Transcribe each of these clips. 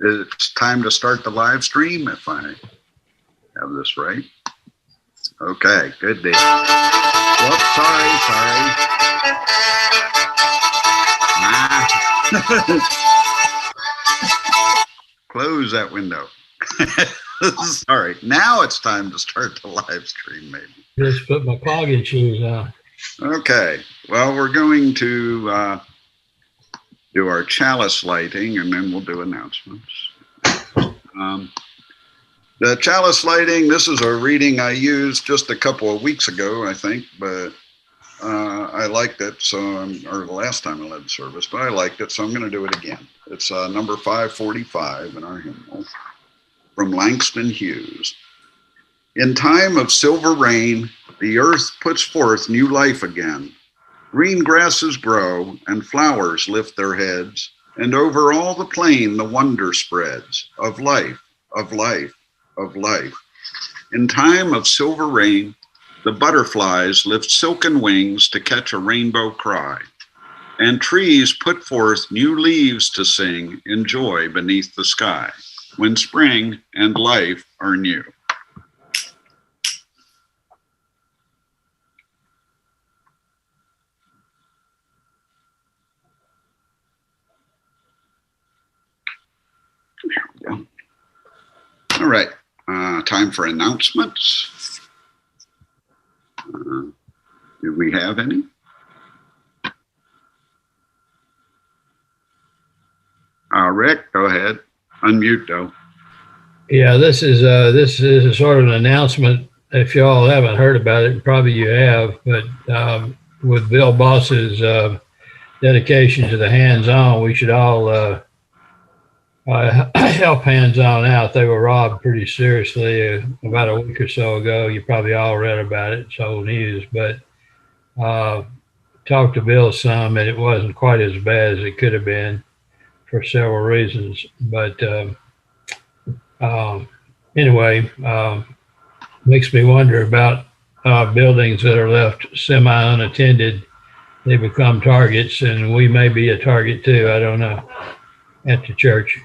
It's time to start the live stream, if I have this right. Okay, good deal. Whoops, sorry. Close that window. Sorry, now it's time to start the live stream, maybe. Just put my clogging shoes on. Okay, well, we're going to do our chalice lighting, and then we'll do announcements. The chalice lighting, this is a reading I used just a couple of weeks ago, I think, but I liked it, or the last time I led the service, but I liked it, so I'm going to do it again. It's number 545 in our hymnal, from Langston Hughes. In time of silver rain, the earth puts forth new life again. Green grasses grow and flowers lift their heads, and over all the plain the wonder spreads of life, of life, of life. In time of silver rain, the butterflies lift silken wings to catch a rainbow cry, and trees put forth new leaves to sing in joy beneath the sky, when spring and life are new. There we go. All right, time for announcements. Do we have any? Rick, go ahead. Unmute though. Yeah, this is a sort of an announcement. If y'all haven't heard about it, probably you have, but with Bill Boss's dedication to the hands-on, we should all help hands-on out. They were robbed pretty seriously about a week or so ago. You probably all read about it. It's old news, but talked to Bill some, and it wasn't quite as bad as it could have been for several reasons. But anyway, makes me wonder about buildings that are left semi-unattended. They become targets, and we may be a target too. I don't know. At the church.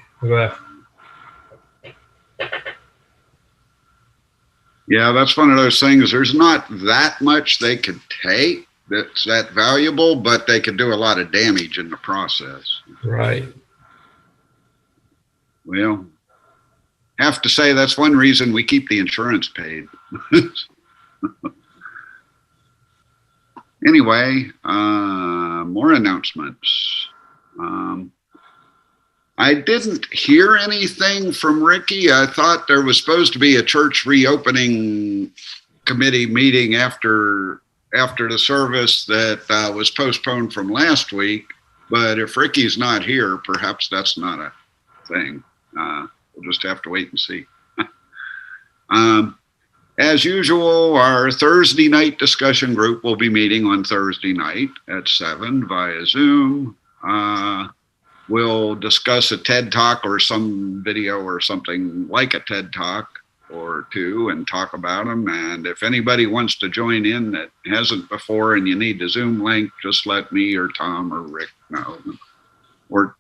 Yeah, that's one of those things. There's not that much they could take that's that valuable, but they could do a lot of damage in the process. Right. Well, have to say that's one reason we keep the insurance paid. Anyway, more announcements. I didn't hear anything from Ricky. I thought there was supposed to be a church reopening committee meeting after the service that was postponed from last week. But if Ricky's not here, perhaps that's not a thing. We'll just have to wait and see. As usual, our Thursday night discussion group will be meeting on Thursday night at 7 via Zoom. We'll discuss a TED Talk or some video or something like a TED Talk or two and talk about them. And if anybody wants to join in that hasn't before and you need the Zoom link, just let me or Tom or Rick know. Or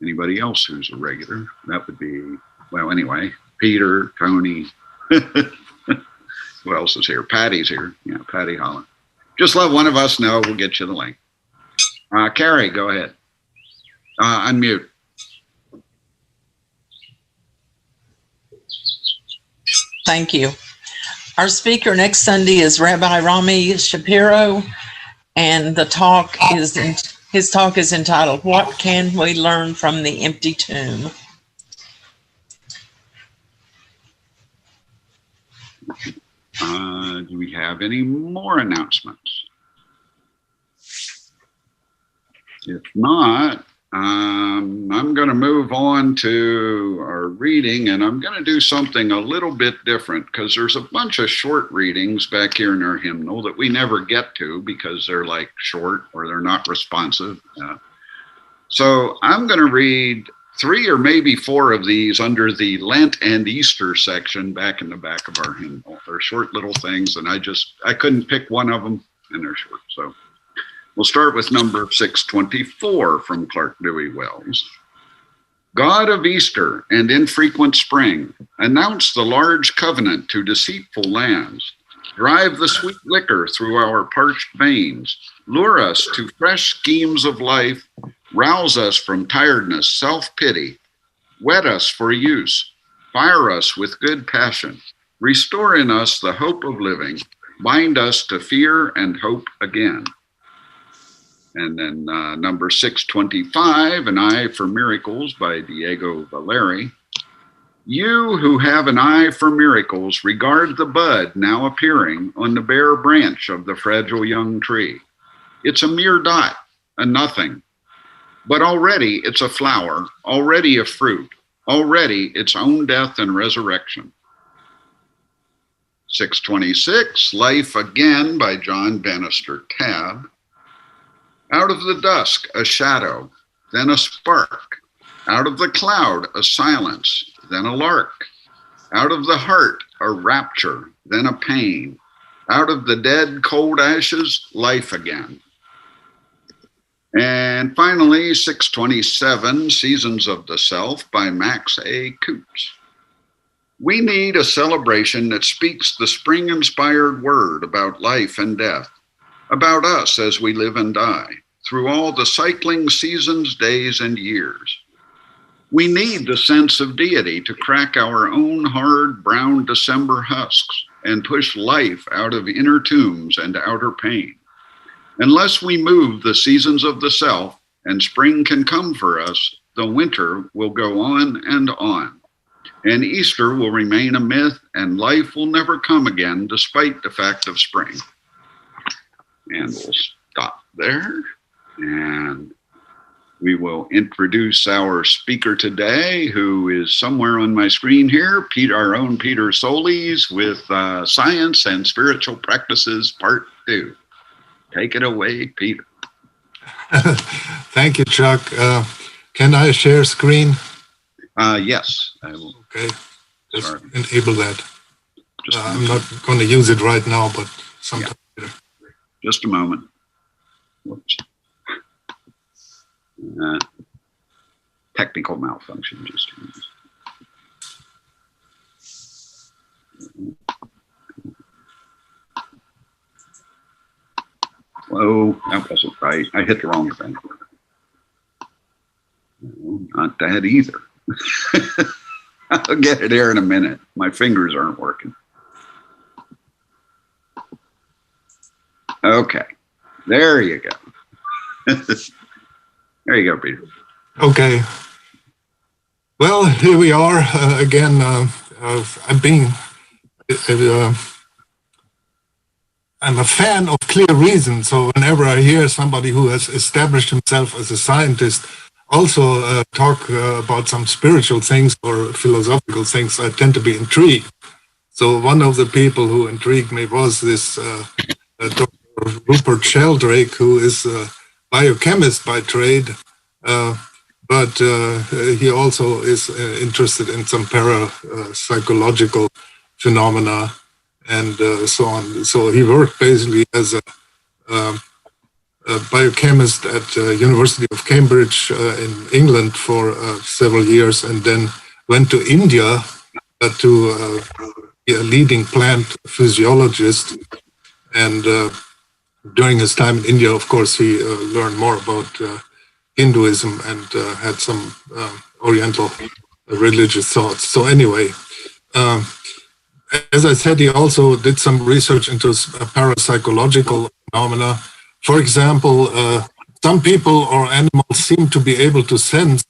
anybody else who's a regular. That would be, well, anyway, Peter, Tony. Who else is here? Patty's here. Yeah, Patty Holland. Just let one of us know. We'll get you the link. Carrie, go ahead. Unmute. Thank you. Our speaker next Sunday is Rabbi Rami Shapiro, and the talk is his talk is entitled "What Can We Learn from the Empty Tomb?" Do we have any more announcements? If not, I'm going to move on to our reading, and I'm going to do something a little bit different because there's a bunch of short readings back here in our hymnal that we never get to because they're like short or they're not responsive. So I'm going to read 3 or maybe 4 of these under the Lent and Easter section back in the back of our hymnal. They're short little things, and I couldn't pick one of them, and they're short. So we'll start with number 624 from Clark Dewey Wells. God of Easter and infrequent spring, announce the large covenant to deceitful lands. Drive the sweet liquor through our parched veins. Lure us to fresh schemes of life. Rouse us from tiredness, self-pity. Wet us for use. Fire us with good passion. Restore in us the hope of living. Bind us to fear and hope again. And then number 625, An Eye for Miracles by Diego Valeri. You who have an eye for miracles, regard the bud now appearing on the bare branch of the fragile young tree. It's a mere dot, a nothing, but already it's a flower, already a fruit, already its own death and resurrection. 626, Life Again by John Bannister Tabb. Out of the dusk, a shadow, then a spark. Out of the cloud, a silence, then a lark. Out of the heart, a rapture, then a pain. Out of the dead, cold ashes, life again. And finally, 627, Seasons of the Self by Max A. Coots. We need a celebration that speaks the spring-inspired word about life and death, about us as we live and die, through all the cycling seasons, days, and years. We need the sense of deity to crack our own hard brown December husks and push life out of inner tombs and outer pain. Unless we move the seasons of the self and spring can come for us, the winter will go on, and Easter will remain a myth, and life will never come again despite the fact of spring. And we'll stop there, and we will introduce our speaker today, who is somewhere on my screen here, our own Peter Solies, with Science and Spiritual Practices, Part 2. Take it away, Peter. Thank you, Chuck. Can I share screen? Yes, I will. Okay, just enable that. I'm not going to use it right now, but sometime later. Just a moment. Whoops. Technical malfunction, just a minute. Whoa, that wasn't right. I hit the wrong thing. No, not that either. I'll get it here in a minute. My fingers aren't working. Okay, there you go. There you go, Peter. Okay. Well, here we are again. I'm a fan of clear reason. So whenever I hear somebody who has established himself as a scientist also talk about some spiritual things or philosophical things, I tend to be intrigued. So one of the people who intrigued me was this Dr. Rupert Sheldrake, who is a biochemist by trade, but he also is interested in some parapsychological phenomena and so on. So he worked basically as a biochemist at University of Cambridge in England for several years, and then went to India to be a leading plant physiologist. And during his time in India, of course, he learned more about Hinduism and had some Oriental religious thoughts. So anyway, as I said, he also did some research into parapsychological phenomena. For example, some people or animals seem to be able to sense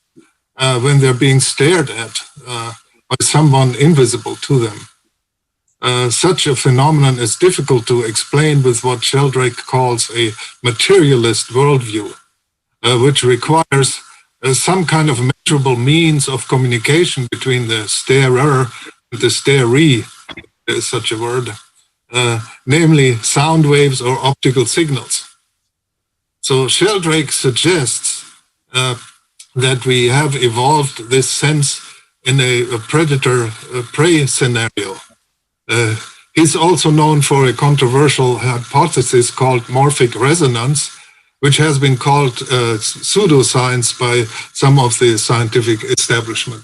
when they're being stared at by someone invisible to them. Such a phenomenon is difficult to explain with what Sheldrake calls a materialist worldview, which requires some kind of measurable means of communication between the starer and the staree, is such a word, namely sound waves or optical signals. So Sheldrake suggests that we have evolved this sense in a predator-prey scenario. He's also known for a controversial hypothesis called morphic resonance, which has been called pseudoscience by some of the scientific establishment.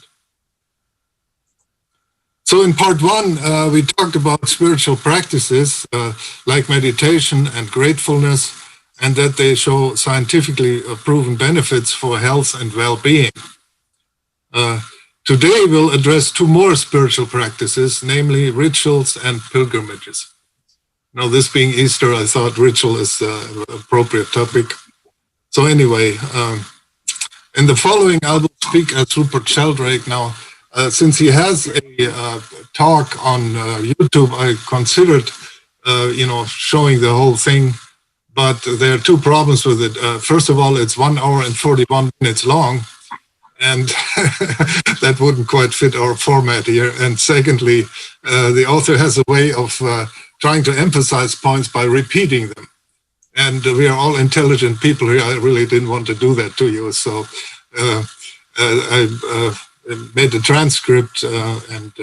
So in part one, we talked about spiritual practices like meditation and gratefulness, and that they show scientifically proven benefits for health and well-being. Today, we'll address two more spiritual practices, namely rituals and pilgrimages. Now, this being Easter, I thought ritual is an appropriate topic. So anyway, in the following, I will speak as Rupert Sheldrake. Now, since he has a talk on YouTube, I considered, showing the whole thing, but there are two problems with it. First of all, it's 1 hour and 41 minutes long, and that wouldn't quite fit our format here. And secondly, the author has a way of trying to emphasize points by repeating them. And we are all intelligent people here. I really didn't want to do that to you. So I made the transcript and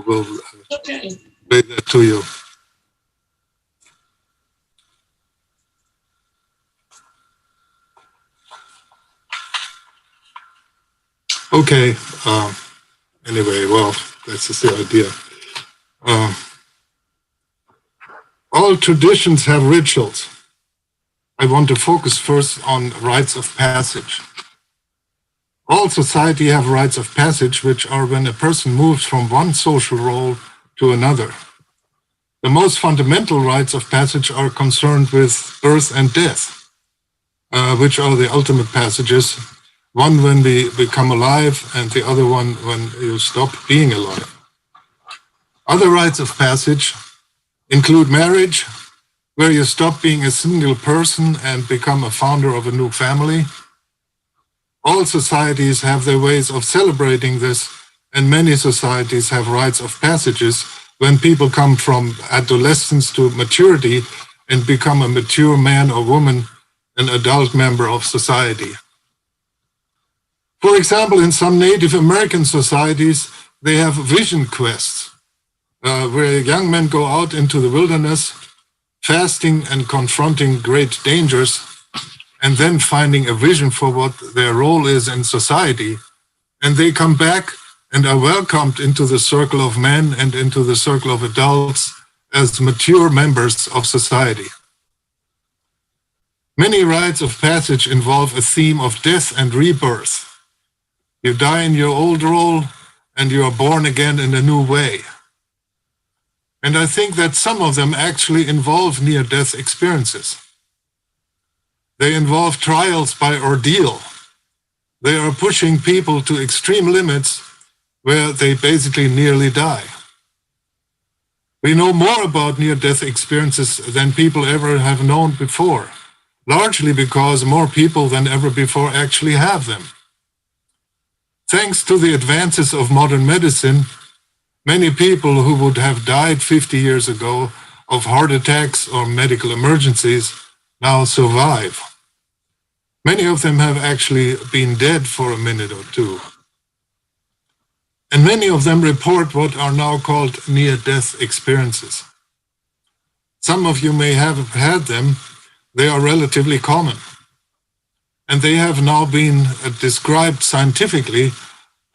we'll play that to you. Okay. Anyway, well, that's just the idea. All traditions have rituals. I want to focus first on rites of passage. All society have rites of passage, which are when a person moves from one social role to another. The most fundamental rites of passage are concerned with birth and death, which are the ultimate passages. One when we become alive, and the other one when you stop being alive. Other rites of passage include marriage, where you stop being a single person and become a founder of a new family. All societies have their ways of celebrating this, and many societies have rites of passages when people come from adolescence to maturity and become a mature man or woman, an adult member of society. For example, in some Native American societies, they have vision quests, where young men go out into the wilderness, fasting and confronting great dangers, and then finding a vision for what their role is in society. And they come back and are welcomed into the circle of men and into the circle of adults as mature members of society. Many rites of passage involve a theme of death and rebirth. You die in your old role and you are born again in a new way. And I think that some of them actually involve near-death experiences. They involve trials by ordeal. They are pushing people to extreme limits where they basically nearly die. We know more about near-death experiences than people ever have known before, largely because more people than ever before actually have them. Thanks to the advances of modern medicine, many people who would have died 50 years ago of heart attacks or medical emergencies now survive. Many of them have actually been dead for a minute or two. And many of them report what are now called near-death experiences. Some of you may have had them. They are relatively common. And they have now been described scientifically,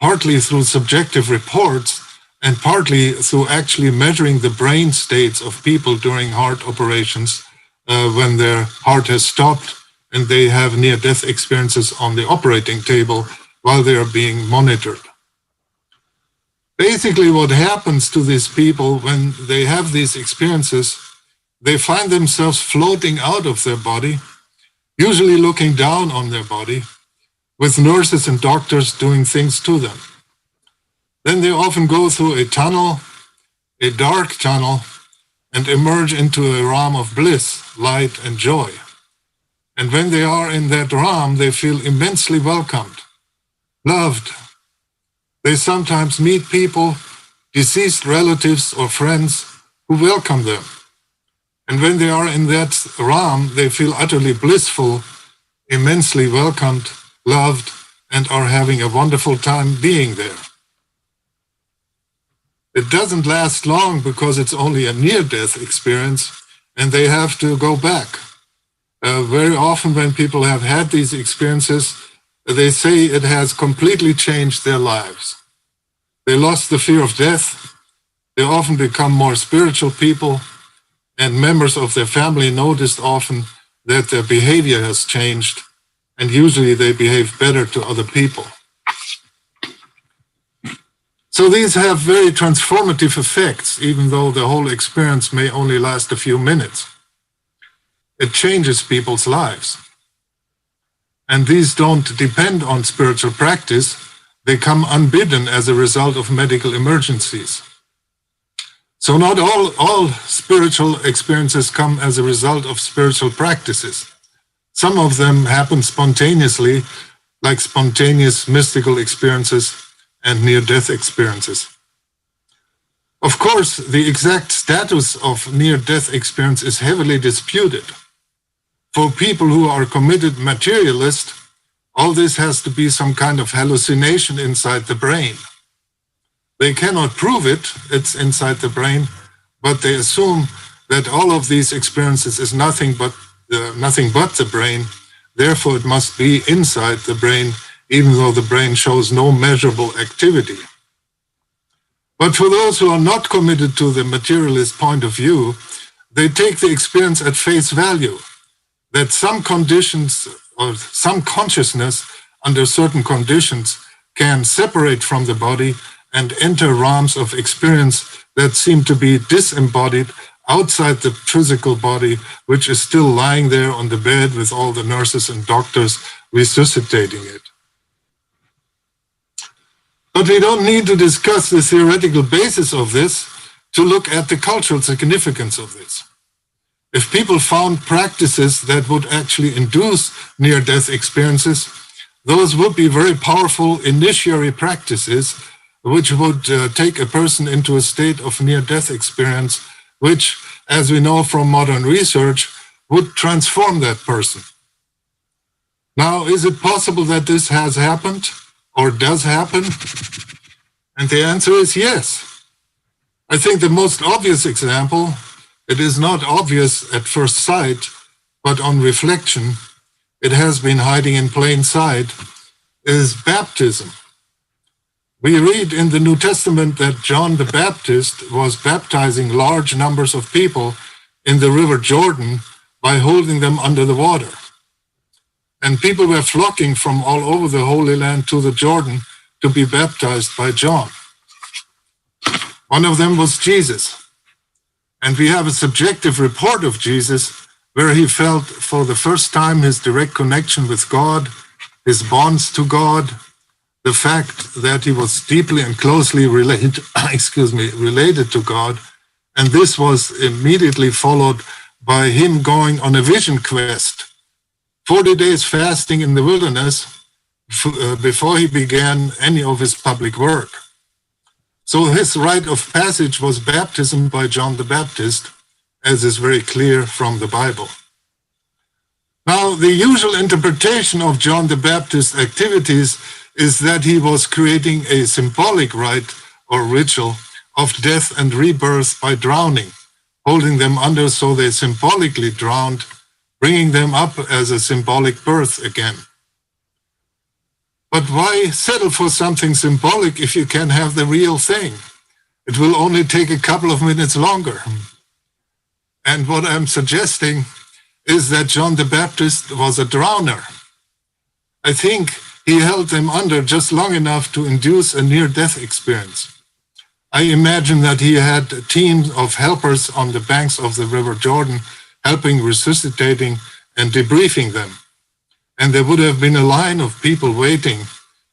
partly through subjective reports and partly through actually measuring the brain states of people during heart operations when their heart has stopped and they have near-death experiences on the operating table while they are being monitored. Basically, what happens to these people when they have these experiences, they find themselves floating out of their body, usually looking down on their body, with nurses and doctors doing things to them. Then they often go through a tunnel, a dark tunnel, and emerge into a realm of bliss, light, and joy. And when they are in that realm, they feel immensely welcomed, loved. They sometimes meet people, deceased relatives or friends, who welcome them. And when they are in that realm, they feel utterly blissful, immensely welcomed, loved, and are having a wonderful time being there. It doesn't last long because it's only a near-death experience, and they have to go back. Very often when people have had these experiences, they say it has completely changed their lives. They lost the fear of death. They often become more spiritual people, and members of their family noticed often that their behavior has changed, and usually they behave better to other people. So these have very transformative effects, even though the whole experience may only last a few minutes. It changes people's lives. And these don't depend on spiritual practice. They come unbidden as a result of medical emergencies. So not all spiritual experiences come as a result of spiritual practices. Some of them happen spontaneously, like spontaneous mystical experiences and near-death experiences. Of course, the exact status of near-death experience is heavily disputed. For people who are committed materialists, all this has to be some kind of hallucination inside the brain. They cannot prove it, it's inside the brain, but they assume that all of these experiences is nothing but the brain. Therefore, it must be inside the brain, even though the brain shows no measurable activity. But for those who are not committed to the materialist point of view, they take the experience at face value, that some conditions or some consciousness under certain conditions can separate from the body and enter realms of experience that seem to be disembodied outside the physical body, which is still lying there on the bed with all the nurses and doctors resuscitating it. But we don't need to discuss the theoretical basis of this to look at the cultural significance of this. If people found practices that would actually induce near-death experiences, those would be very powerful initiatory practices which would take a person into a state of near-death experience, which, as we know from modern research, would transform that person. Now, is it possible that this has happened or does happen? And the answer is yes. I think the most obvious example, it is not obvious at first sight, but on reflection, it has been hiding in plain sight, is baptism. We read in the New Testament that John the Baptist was baptizing large numbers of people in the River Jordan by holding them under the water. And people were flocking from all over the Holy Land to the Jordan to be baptized by John. One of them was Jesus. And we have a subjective report of Jesus where he felt for the first time his direct connection with God, his bonds to God, the fact that he was deeply and closely related to God. And this was immediately followed by him going on a vision quest, 40 days fasting in the wilderness before he began any of his public work. So his rite of passage was baptism by John the Baptist, as is very clear from the Bible. Now, the usual interpretation of John the Baptist's activities is that he was creating a symbolic rite or ritual of death and rebirth by drowning, holding them under so they symbolically drowned, bringing them up as a symbolic birth again. But why settle for something symbolic if you can have the real thing? It will only take a couple of minutes longer. And what I'm suggesting is that John the Baptist was a drowner. I think he held them under just long enough to induce a near-death experience. I imagine that he had teams of helpers on the banks of the River Jordan, helping, resuscitating, and debriefing them. And there would have been a line of people waiting.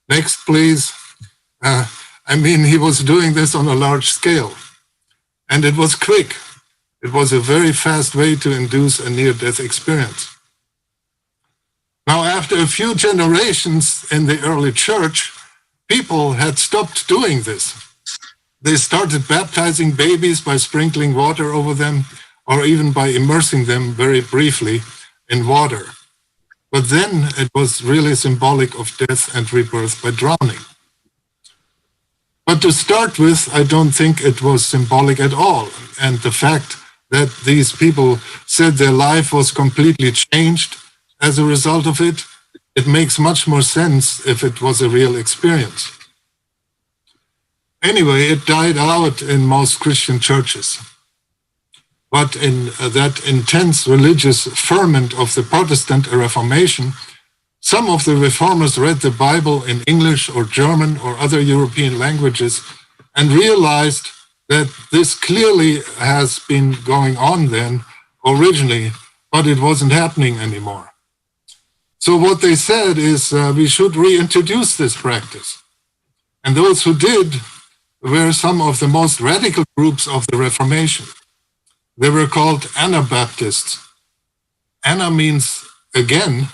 Next, please. He was doing this on a large scale. And it was quick. It was a very fast way to induce a near-death experience. Now, after a few generations in the early church, people had stopped doing this. They started baptizing babies by sprinkling water over them, or even by immersing them very briefly in water. But then it was really symbolic of death and rebirth by drowning. But to start with, I don't think it was symbolic at all. And the fact that these people said their life was completely changed as a result of it. It makes much more sense if it was a real experience. Anyway, it died out in most Christian churches. But in that intense religious ferment of the Protestant Reformation, some of the reformers read the Bible in English or German or other European languages and realized that this clearly has been going on then originally, but it wasn't happening anymore. So what they said is we should reintroduce this practice. And those who did were some of the most radical groups of the Reformation. They were called Anabaptists. Ana means again.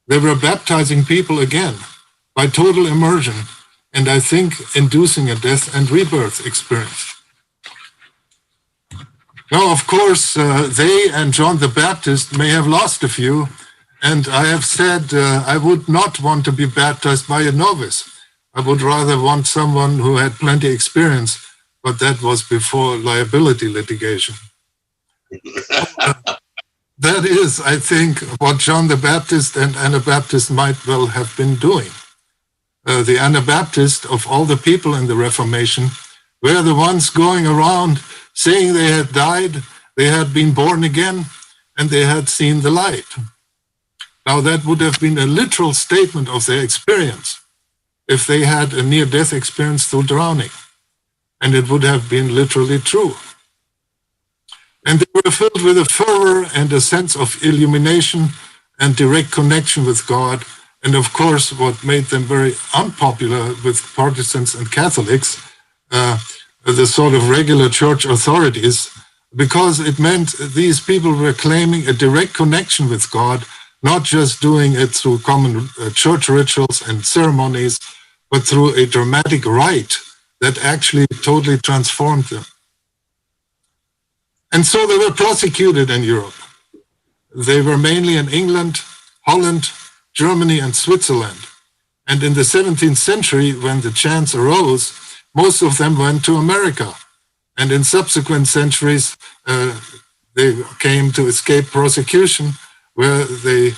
They were baptizing people again by total immersion, and I think inducing a death and rebirth experience. Now, of course, they and John the Baptist may have lost a few, and I have said I would not want to be baptized by a novice. I would rather want someone who had plenty experience, but that was before liability litigation. That is, I think, what John the Baptist and Anabaptists might well have been doing. The Anabaptists, of all the people in the Reformation, were the ones going around saying they had died, they had been born again, and they had seen the light. Now, that would have been a literal statement of their experience if they had a near-death experience through drowning, and it would have been literally true. And they were filled with a fervor and a sense of illumination and direct connection with God. And of course, what made them very unpopular with Protestants and Catholics, the sort of regular church authorities, because it meant these people were claiming a direct connection with God, not just doing it through common church rituals and ceremonies, but through a dramatic rite that actually totally transformed them. And so they were prosecuted in Europe. They were mainly in England, Holland, Germany, and Switzerland. And in the 17th century, when the chance arose, most of them went to America. And in subsequent centuries, they came to escape prosecution, where they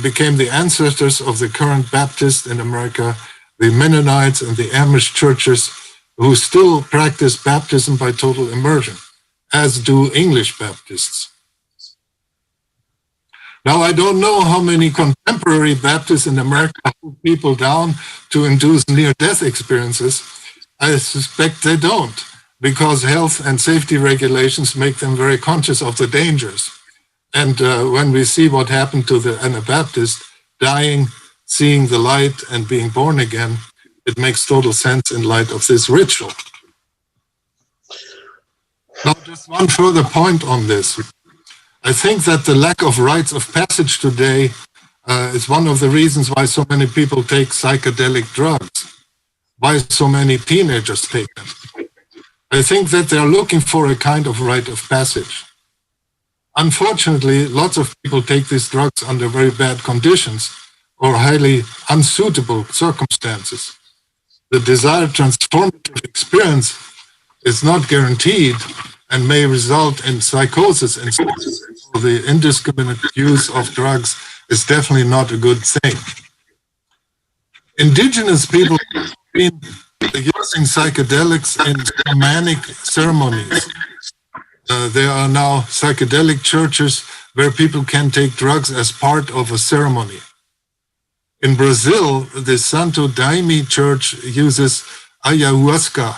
became the ancestors of the current Baptists in America, the Mennonites and the Amish churches, who still practice baptism by total immersion, as do English Baptists. Now, I don't know how many contemporary Baptists in America put people down to induce near-death experiences. I suspect they don't, because health and safety regulations make them very conscious of the dangers. And when we see what happened to the Anabaptist, dying, seeing the light, and being born again, it makes total sense in light of this ritual. Now, just one further point on this. I think that the lack of rites of passage today is one of the reasons why so many people take psychedelic drugs, why so many teenagers take them. I think that they're looking for a kind of rite of passage. Unfortunately, lots of people take these drugs under very bad conditions or highly unsuitable circumstances. The desired transformative experience is not guaranteed and may result in psychosis. And so the indiscriminate use of drugs is definitely not a good thing. Indigenous people have been using psychedelics in shamanic ceremonies. There are now psychedelic churches where people can take drugs as part of a ceremony. In Brazil, the Santo Daime Church uses ayahuasca,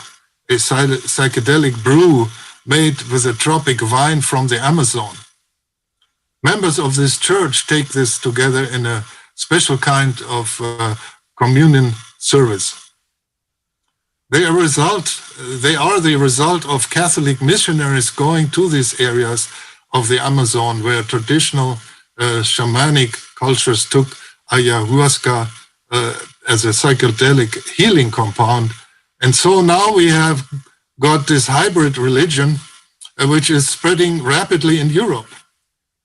a psychedelic brew made with a tropic vine from the Amazon. Members of this church take this together in a special kind of communion service. They are the result of Catholic missionaries going to these areas of the Amazon where traditional shamanic cultures took ayahuasca as a psychedelic healing compound. And so now we have got this hybrid religion, which is spreading rapidly in Europe.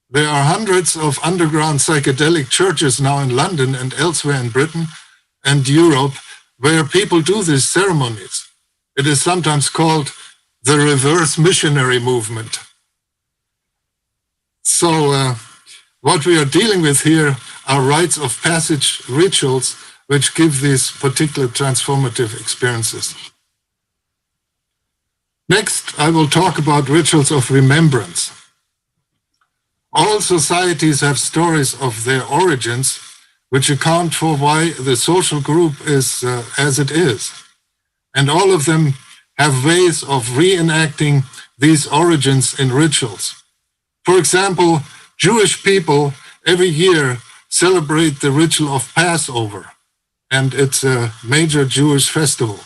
There are hundreds of underground psychedelic churches now in London and elsewhere in Britain and Europe where people do these ceremonies. It is sometimes called the reverse missionary movement. So what we are dealing with here are rites of passage rituals which give these particular transformative experiences. Next, I will talk about rituals of remembrance. All societies have stories of their origins which account for why the social group is as it is. And all of them have ways of reenacting these origins in rituals. For example, Jewish people every year celebrate the ritual of Passover, and it's a major Jewish festival.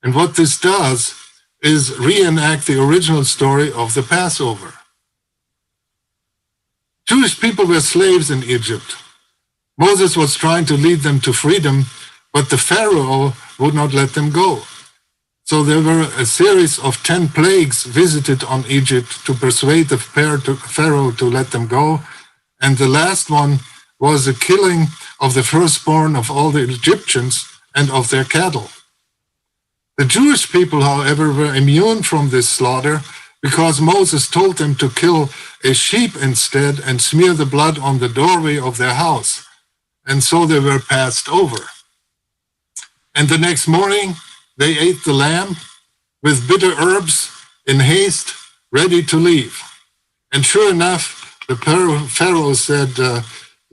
And what this does is reenact the original story of the Passover. Jewish people were slaves in Egypt. Moses was trying to lead them to freedom, but the Pharaoh would not let them go. So there were a series of 10 plagues visited on Egypt to persuade the Pharaoh to let them go. And the last one was the killing of the firstborn of all the Egyptians and of their cattle. The Jewish people, however, were immune from this slaughter because Moses told them to kill a sheep instead and smear the blood on the doorway of their house. And so they were passed over. And the next morning, they ate the lamb with bitter herbs in haste, ready to leave. And sure enough, the Pharaoh said,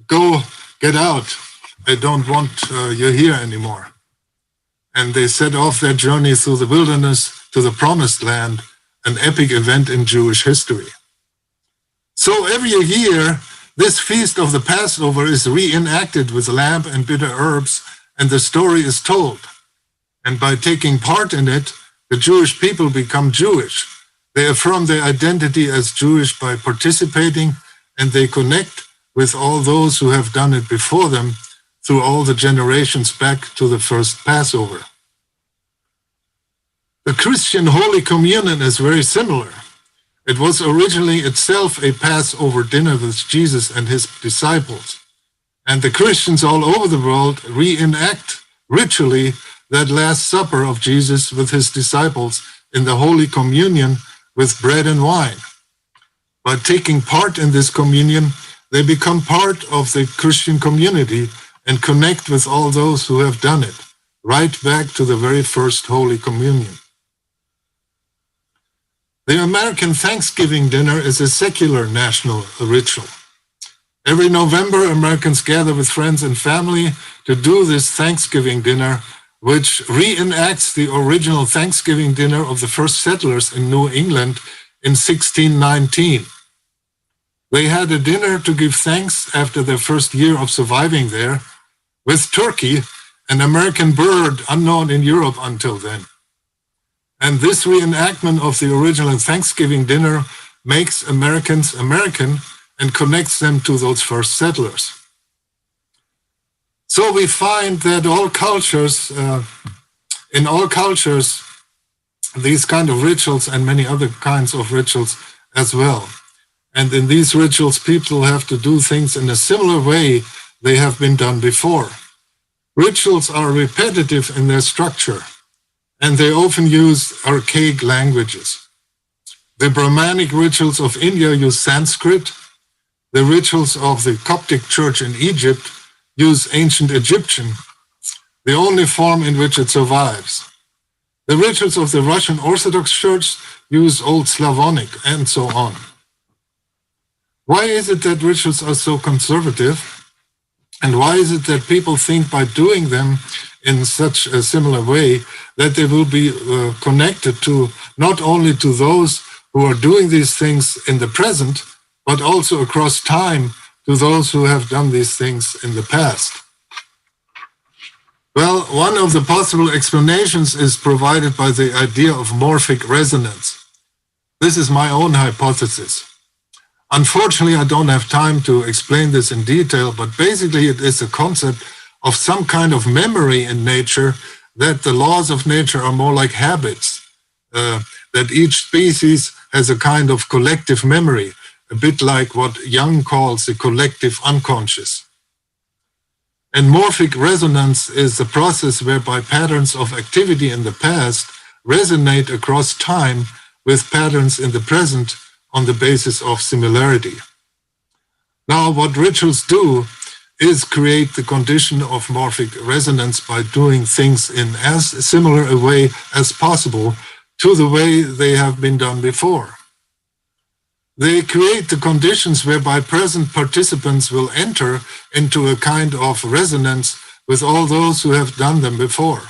go, get out. I don't want you here anymore. And they set off their journey through the wilderness to the promised land, an epic event in Jewish history. So every year, this feast of the Passover is reenacted with lamb and bitter herbs, and the story is told. And by taking part in it, the Jewish people become Jewish. They affirm their identity as Jewish by participating, and they connect with all those who have done it before them through all the generations back to the first Passover. The Christian Holy Communion is very similar. It was originally itself a Passover dinner with Jesus and his disciples. And the Christians all over the world reenact ritually that Last Supper of Jesus with his disciples in the Holy Communion with bread and wine. By taking part in this communion, they become part of the Christian community and connect with all those who have done it, right back to the very first Holy Communion. The American Thanksgiving dinner is a secular national ritual. Every November, Americans gather with friends and family to do this Thanksgiving dinner, which reenacts the original Thanksgiving dinner of the first settlers in New England in 1619. They had a dinner to give thanks after their first year of surviving there, with turkey, an American bird unknown in Europe until then. And this reenactment of the original Thanksgiving dinner makes Americans American and connects them to those first settlers. So we find that in all cultures, these kind of rituals and many other kinds of rituals as well. And in these rituals, people have to do things in a similar way they have been done before. Rituals are repetitive in their structure, and they often use archaic languages. The Brahmanic rituals of India use Sanskrit. The rituals of the Coptic Church in Egypt use ancient Egyptian, the only form in which it survives. The rituals of the Russian Orthodox Church use Old Slavonic, and so on. Why is it that rituals are so conservative? And why is it that people think by doing them in such a similar way that they will be connected to not only to those who are doing these things in the present, but also across time to those who have done these things in the past? Well, one of the possible explanations is provided by the idea of morphic resonance. This is my own hypothesis. Unfortunately, I don't have time to explain this in detail, but basically it is a concept of some kind of memory in nature, that the laws of nature are more like habits, that each species has a kind of collective memory, a bit like what Jung calls the collective unconscious. And morphic resonance is the process whereby patterns of activity in the past resonate across time with patterns in the present on the basis of similarity. Now, what rituals do is create the condition of morphic resonance by doing things in as similar a way as possible to the way they have been done before. They create the conditions whereby present participants will enter into a kind of resonance with all those who have done them before.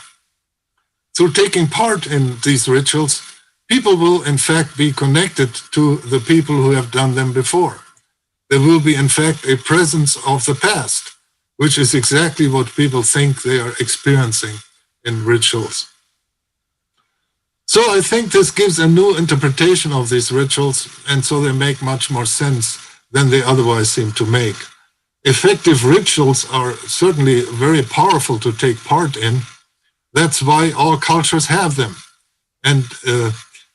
Through taking part in these rituals, people will in fact be connected to the people who have done them before. There will be in fact a presence of the past, which is exactly what people think they are experiencing in rituals. So I think this gives a new interpretation of these rituals, and so they make much more sense than they otherwise seem to make. Effective rituals are certainly very powerful to take part in. That's why all cultures have them. And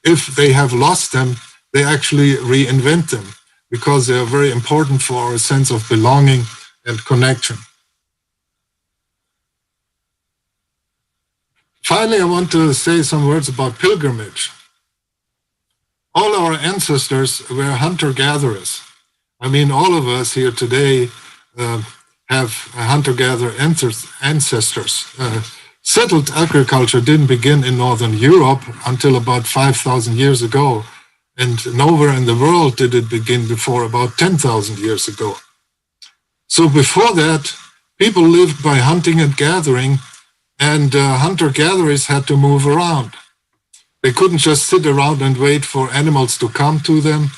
if they have lost them, they actually reinvent them because they are very important for our sense of belonging and connection. Finally, I want to say some words about pilgrimage. All our ancestors were hunter-gatherers. I mean, all of us here today have hunter-gatherer ancestors. Settled agriculture didn't begin in Northern Europe until about 5,000 years ago, and nowhere in the world did it begin before about 10,000 years ago. So before that, people lived by hunting and gathering, and hunter-gatherers had to move around. They couldn't just sit around and wait for animals to come to them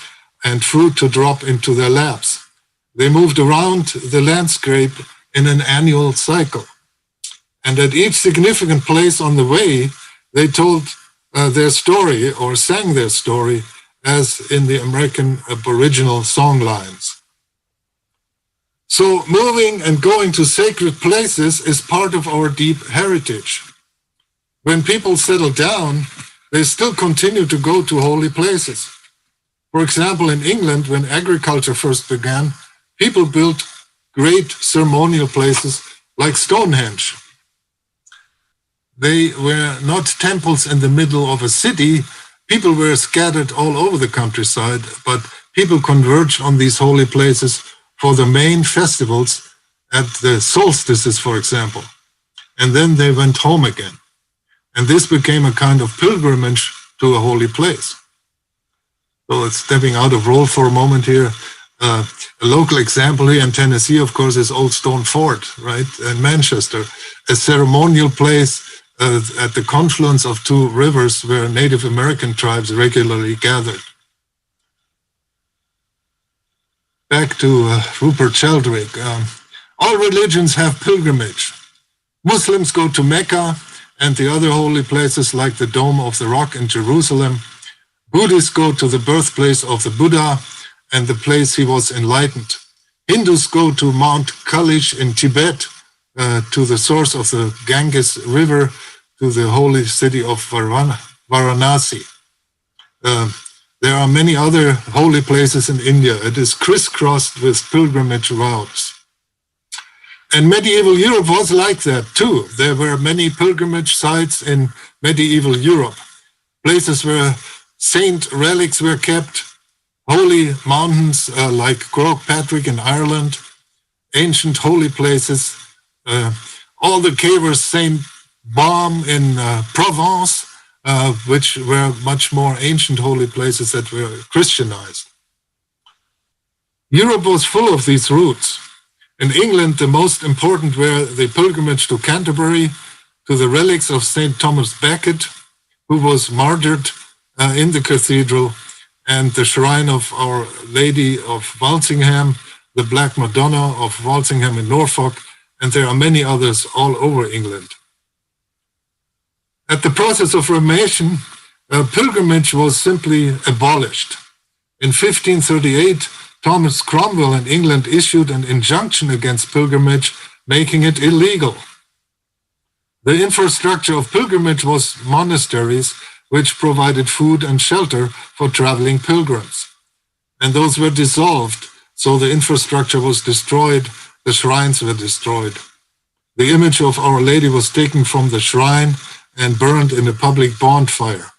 and fruit to drop into their laps. They moved around the landscape in an annual cycle. And at each significant place on the way, they told their story or sang their story, as in the American Aboriginal song lines. So moving and going to sacred places is part of our deep heritage. When people settle down, they still continue to go to holy places. For example, in England, when agriculture first began, people built great ceremonial places like Stonehenge. They were not temples in the middle of a city. People were scattered all over the countryside, but people converged on these holy places for the main festivals at the solstices, for example. And then they went home again. And this became a kind of pilgrimage to a holy place. So it's stepping out of role for a moment here. A local example here in Tennessee, of course, is Old Stone Fort, right, in Manchester, a ceremonial place at the confluence of two rivers where Native American tribes regularly gathered. Back to Rupert Sheldrake. All religions have pilgrimage. Muslims go to Mecca and the other holy places like the Dome of the Rock in Jerusalem. Buddhists go to the birthplace of the Buddha and the place he was enlightened. Hindus go to Mount Kailash in Tibet, to the source of the Ganges River, to the holy city of Varanasi. There are many other holy places in India. It is crisscrossed with pilgrimage routes. And medieval Europe was like that too. There were many pilgrimage sites in medieval Europe, places where saint relics were kept, holy mountains like Croagh in Ireland, ancient holy places, all the caves Saint Baume in Provence, which were much more ancient holy places that were Christianized. Europe was full of these routes. In England, the most important were the pilgrimage to Canterbury, to the relics of St. Thomas Becket, who was martyred in the cathedral, and the shrine of Our Lady of Walsingham, the Black Madonna of Walsingham in Norfolk, and there are many others all over England. At the process of Reformation, pilgrimage was simply abolished. In 1538, Thomas Cromwell in England issued an injunction against pilgrimage, making it illegal. The infrastructure of pilgrimage was monasteries, which provided food and shelter for traveling pilgrims. And those were dissolved, so the infrastructure was destroyed, the shrines were destroyed. The image of Our Lady was taken from the shrine and burned in a public bonfire.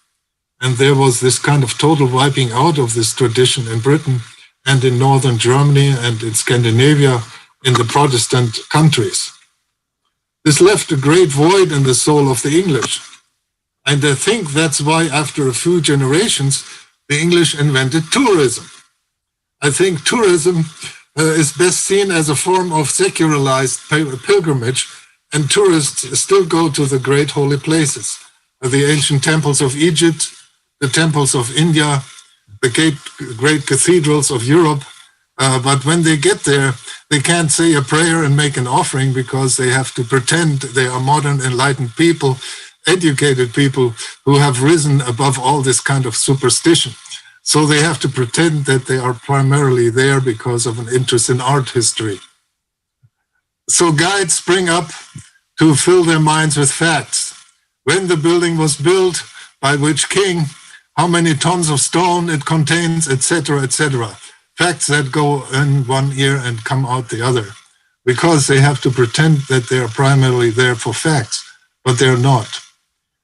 And there was this kind of total wiping out of this tradition in Britain and in northern Germany and in Scandinavia, in the Protestant countries. This left a great void in the soul of the English. And I think that's why, after a few generations, the English invented tourism. I think tourism is best seen as a form of secularized pilgrimage, and tourists still go to the great holy places, the ancient temples of Egypt, the temples of India, the great cathedrals of Europe. But when they get there, they can't say a prayer and make an offering because they have to pretend they are modern, enlightened people, educated people who have risen above all this kind of superstition. So they have to pretend that they are primarily there because of an interest in art history. So guides spring up to fill their minds with facts. When the building was built, by which king, how many tons of stone it contains, etc., etc. Facts that go in one ear and come out the other, because they have to pretend that they are primarily there for facts, but they're not.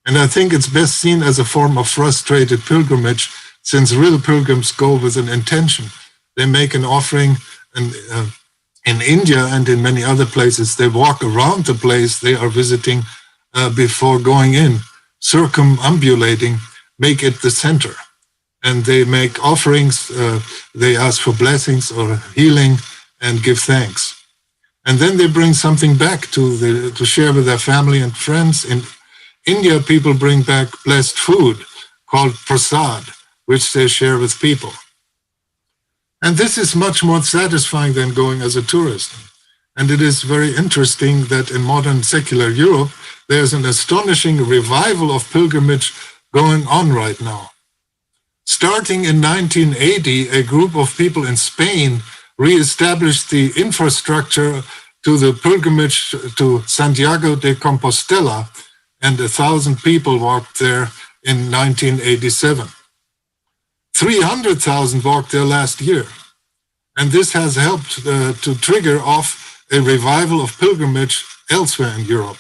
And I think it's best seen as a form of frustrated pilgrimage, since real pilgrims go with an intention. They make an offering, and in India and in many other places, they walk around the place they are visiting before going in, circumambulating, make it the center. And they make offerings, they ask for blessings or healing and give thanks. And then they bring something back to share with their family and friends. In India, people bring back blessed food called prasad, which they share with people. And this is much more satisfying than going as a tourist. And it is very interesting that in modern secular Europe, there's an astonishing revival of pilgrimage going on right now. Starting in 1980, a group of people in Spain re-established the infrastructure to the pilgrimage to Santiago de Compostela, and 1,000 people walked there in 1987. 300,000 walked there last year. And this has helped to trigger off a revival of pilgrimage elsewhere in Europe.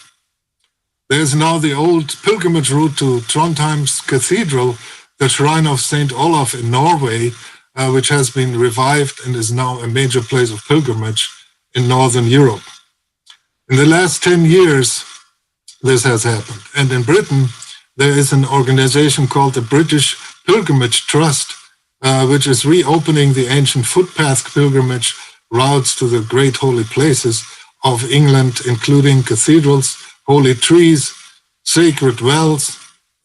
There's now the old pilgrimage route to Trondheim's cathedral, the Shrine of St. Olaf in Norway, which has been revived and is now a major place of pilgrimage in Northern Europe. In the last 10 years, this has happened. And in Britain, there is an organization called the British Pilgrimage Trust, which is reopening the ancient footpath pilgrimage routes to the great holy places of England, including cathedrals, holy trees, sacred wells,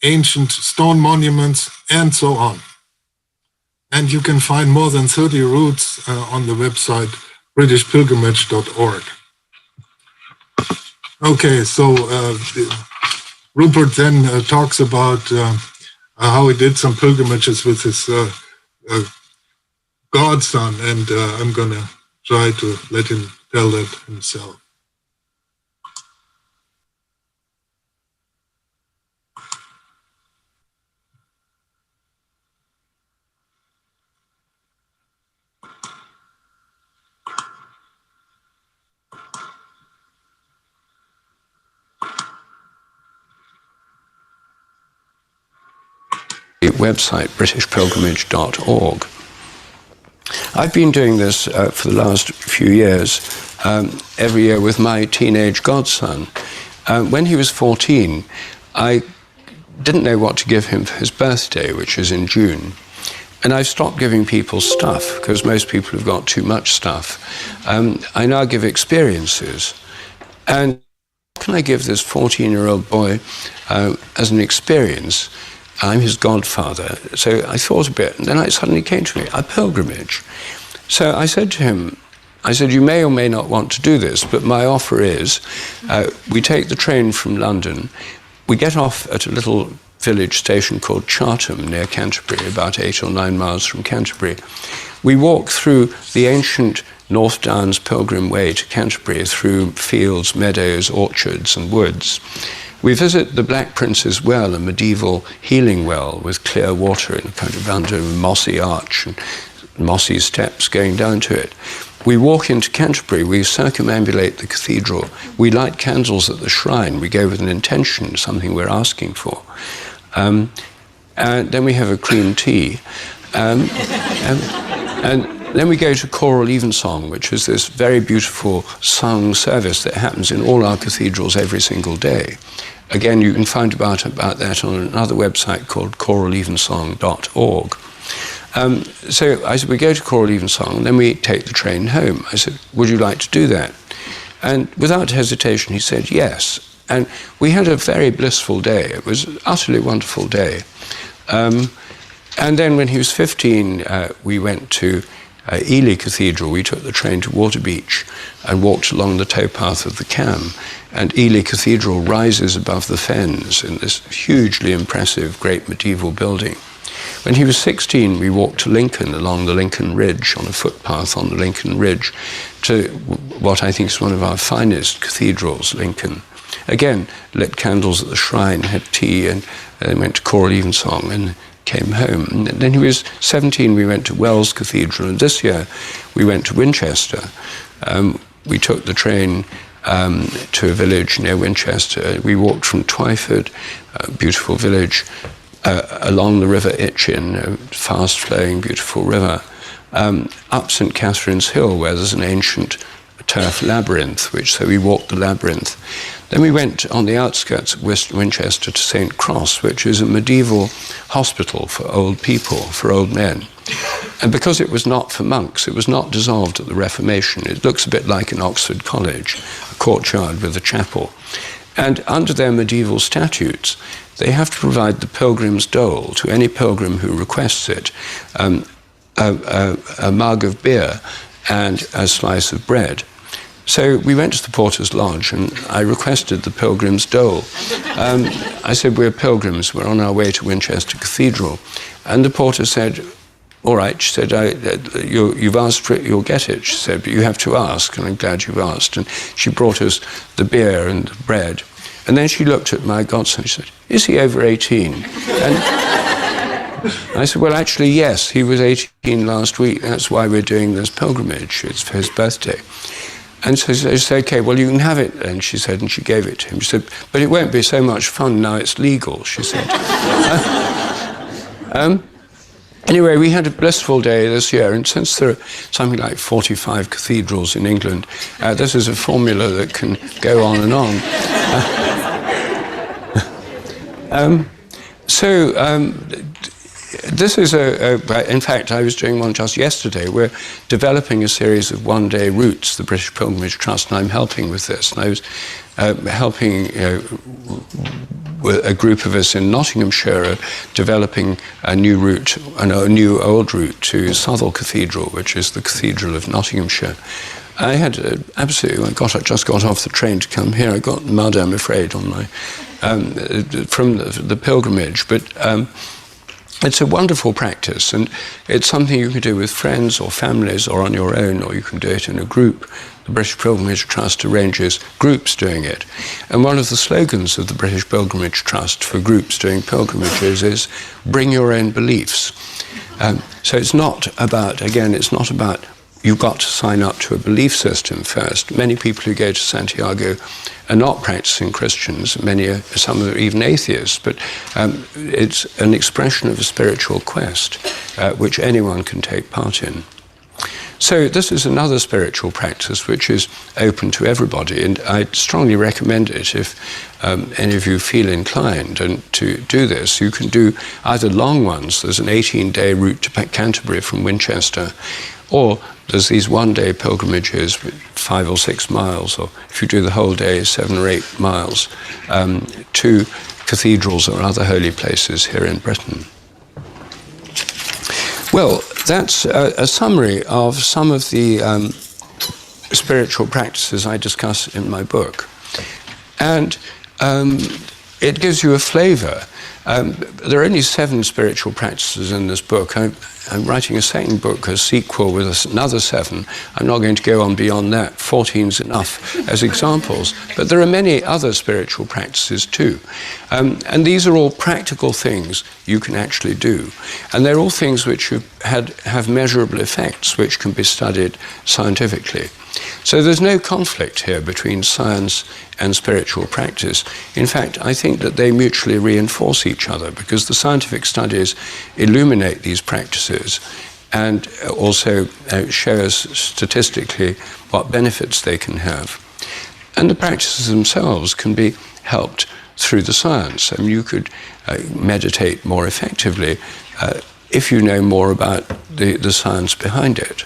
ancient stone monuments, and so on. And you can find more than 30 routes on the website britishpilgrimage.org. Okay, so Rupert then talks about how he did some pilgrimages with his godson, and I'm going to try to let him tell that himself. Website britishpilgrimage.org. I've been doing this for the last few years, every year with my teenage godson. When he was 14, I didn't know what to give him for his birthday, which is in June. And I've stopped giving people stuff because most people have got too much stuff. I now give experiences. And what can I give this 14-year-old boy as an experience? I'm his godfather. So I thought a bit, and then it suddenly came to me, a pilgrimage. So I said to him, you may or may not want to do this, but my offer is, we take the train from London, we get off at a little village station called Chartham near Canterbury, about 8 or 9 miles from Canterbury. We walk through the ancient North Downs Pilgrim Way to Canterbury, through fields, meadows, orchards and woods. We visit the Black Prince's Well, a medieval healing well with clear water in a kind of under a mossy arch and mossy steps going down to it. We walk into Canterbury, we circumambulate the cathedral, we light candles at the shrine, we go with an intention, something we're asking for. And then we have a cream tea. And Then we go to choral evensong, which is this very beautiful sung service that happens in all our cathedrals every single day. Again, you can find about that on another website called choralevensong.org. So I said, we go to choral evensong, and then we take the train home. I said, would you like to do that? And without hesitation, he said yes. And we had a very blissful day. It was an utterly wonderful day. And then when he was 15, we went to Ely Cathedral. We took the train to Waterbeach and walked along the towpath of the Cam. And Ely Cathedral rises above the fens in this hugely impressive great medieval building. When he was 16, we walked to Lincoln along the Lincoln Ridge, on a footpath on the Lincoln Ridge, to what I think is one of our finest cathedrals, Lincoln. Again, lit candles at the shrine, had tea, and then went to choral evensong and came home. And then he was 17, we went to Wells Cathedral, and this year we went to Winchester. We took the train to a village near Winchester. We walked from Twyford, a beautiful village, along the River Itchen, a fast-flowing, beautiful river, up St. Catherine's Hill, where there's an ancient turf labyrinth, so we walked the labyrinth. Then we went on the outskirts of Winchester to St. Cross, which is a medieval hospital for old people, for old men. And because it was not for monks, it was not dissolved at the Reformation. It looks a bit like an Oxford college, a courtyard with a chapel. And under their medieval statutes, they have to provide the pilgrim's dole to any pilgrim who requests it, a mug of beer and a slice of bread. So we went to the porter's lodge and I requested the pilgrim's dole. I said, we're pilgrims, we're on our way to Winchester Cathedral. And the porter said, all right. She said, you've asked for it, you'll get it. She said, but you have to ask, and I'm glad you've asked. And she brought us the beer and the bread. And then she looked at my godson and she said, is he over 18? And I said, well, actually, yes, he was 18 last week. That's why we're doing this pilgrimage. It's for his birthday. And so I said, okay, well, you can have it then, she said, and she gave it to him. She said, but it won't be so much fun now it's legal, she said. Anyway, we had a blissful day this year, and since there are something like 45 cathedrals in England, this is a formula that can go on and on. This is in fact, I was doing one just yesterday. We're developing a series of one-day routes, the British Pilgrimage Trust, and I'm helping with this. And I was helping with a group of us in Nottinghamshire developing a new route, a new old route to Southwell Cathedral, which is the Cathedral of Nottinghamshire. I had absolutely, I just got off the train to come here. I got mud, I'm afraid, on my from the pilgrimage, but it's a wonderful practice, and it's something you can do with friends or families or on your own, or you can do it in a group. The British Pilgrimage Trust arranges groups doing it. And one of the slogans of the British Pilgrimage Trust for groups doing pilgrimages is, bring your own beliefs. So it's not about, again, it's not about you've got to sign up to a belief system first. Many people who go to Santiago are not practicing Christians. Some are even atheists, but it's an expression of a spiritual quest, which anyone can take part in. So this is another spiritual practice which is open to everybody, and I strongly recommend it if any of you feel inclined to do this. You can do either long ones. There's an 18-day route to Canterbury from Winchester, or there's these one-day pilgrimages, 5 or 6 miles, or if you do the whole day, 7 or 8 miles, to cathedrals or other holy places here in Britain. Well, that's a summary of some of the spiritual practices I discuss in my book. And it gives you a flavor. There are only 7 spiritual practices in this book. I'm writing a second book, a sequel with another 7. I'm not going to go on beyond that. 14's enough as examples. But there are many other spiritual practices too. And these are all practical things you can actually do. And they're all things which have measurable effects, which can be studied scientifically. So there's no conflict here between science and spiritual practice. In fact, I think that they mutually reinforce each other, because the scientific studies illuminate these practices and also show us statistically what benefits they can have. And the practices themselves can be helped through the science. I mean, you could meditate more effectively if you know more about the science behind it.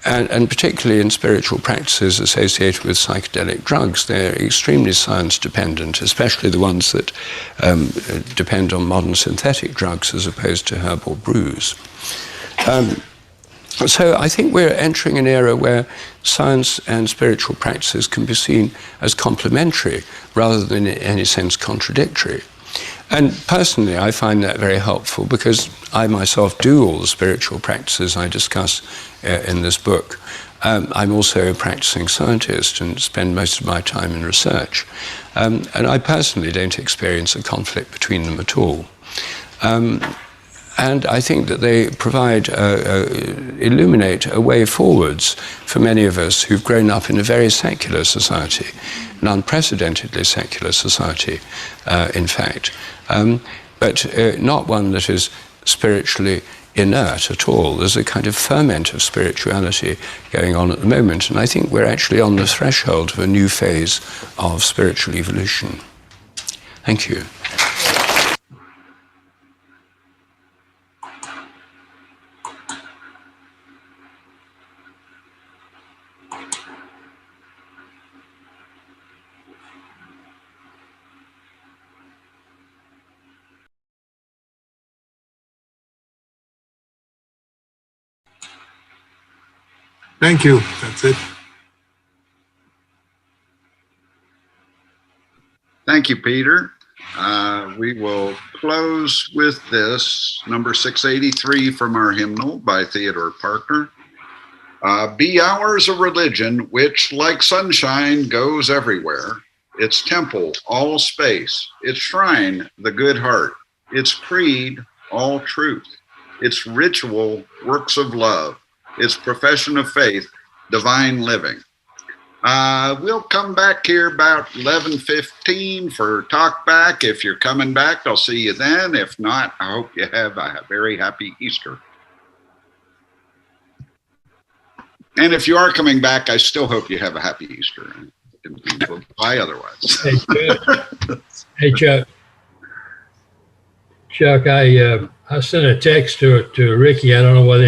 And particularly in spiritual practices associated with psychedelic drugs, they're extremely science-dependent, especially the ones that depend on modern synthetic drugs as opposed to herbal brews. So I think we're entering an era where science and spiritual practices can be seen as complementary rather than in any sense contradictory. And personally, I find that very helpful because I myself do all the spiritual practices I discuss in this book. I'm also a practicing scientist and spend most of my time in research. And I personally don't experience a conflict between them at all. And I think that they provide, illuminate a way forwards for many of us who've grown up in a very secular society, an unprecedentedly secular society, in fact, but not one that is spiritually inert at all. There's a kind of ferment of spirituality going on at the moment, and I think we're actually on the threshold of a new phase of spiritual evolution. Thank you. Thank you. That's it. Thank you, Peter. We will close with this, number 683 from our hymnal by Theodore Parker. Be ours a religion which, like sunshine, goes everywhere. Its temple, all space. Its shrine, the good heart. Its creed, all truth. Its ritual, works of love. Its profession of faith, divine living. We'll come back here about 11:15 for Talk Back. If you're coming back, I'll see you then. If not, I hope you have a very happy Easter. And if you are coming back, I still hope you have a happy Easter. Why otherwise? Hey, Chuck. Hey, Chuck. Chuck, I sent a text to Ricky. I don't know whether